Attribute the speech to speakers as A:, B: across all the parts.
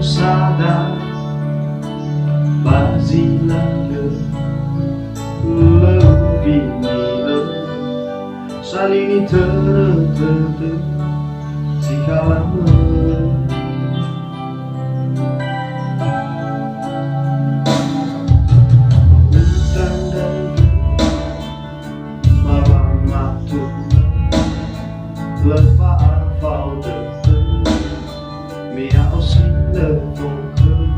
A: sadar Bazilaga lebih nilai salini tertentu jika lama hutan dan bawah matu lepas vào đời tư miao xin lời vô cơn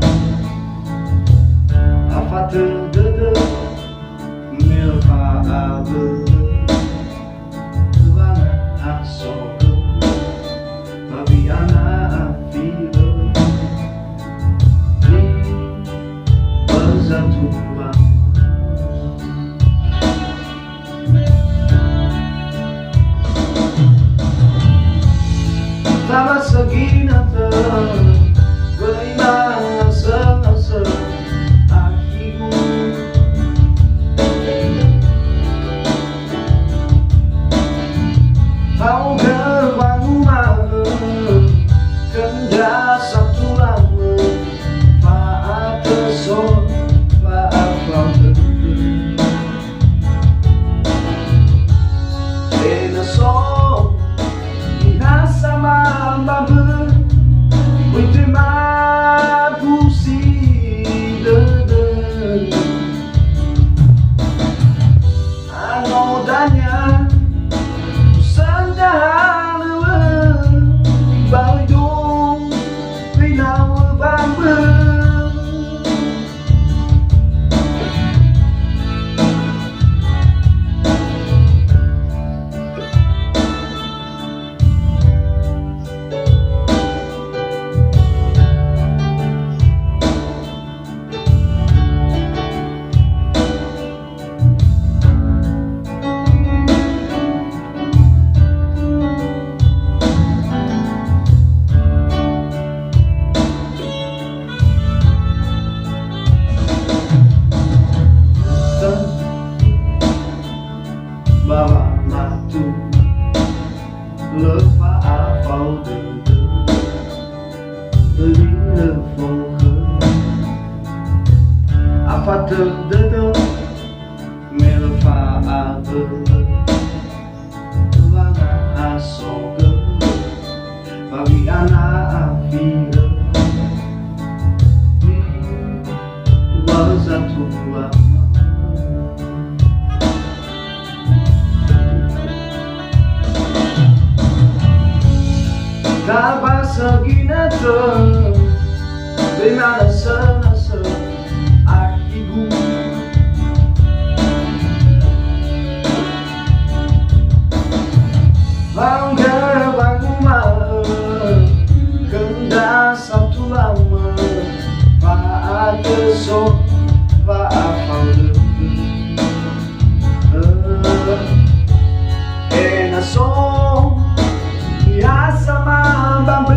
A: phát từ từ miêu pha vơ vang so Fabiana Filo ni berzatuan Tama segina beriman senasa akimu Kau gerbang mana Kenda satu lama Faat kesol Faat kau tertutup Tena sol Ihasa mambabe Witerima pusi dede Anodanya Bawa matu lepas vào đời tư đến nơi vô khơi phát từ từ mê pha vơ vang so cơ Fabiana Filo berzatuan Dapat segini Dimana senasa akiku Bangga bangun Kenda satu lama Faat kesok Faat kau Kena so Ya sama bambu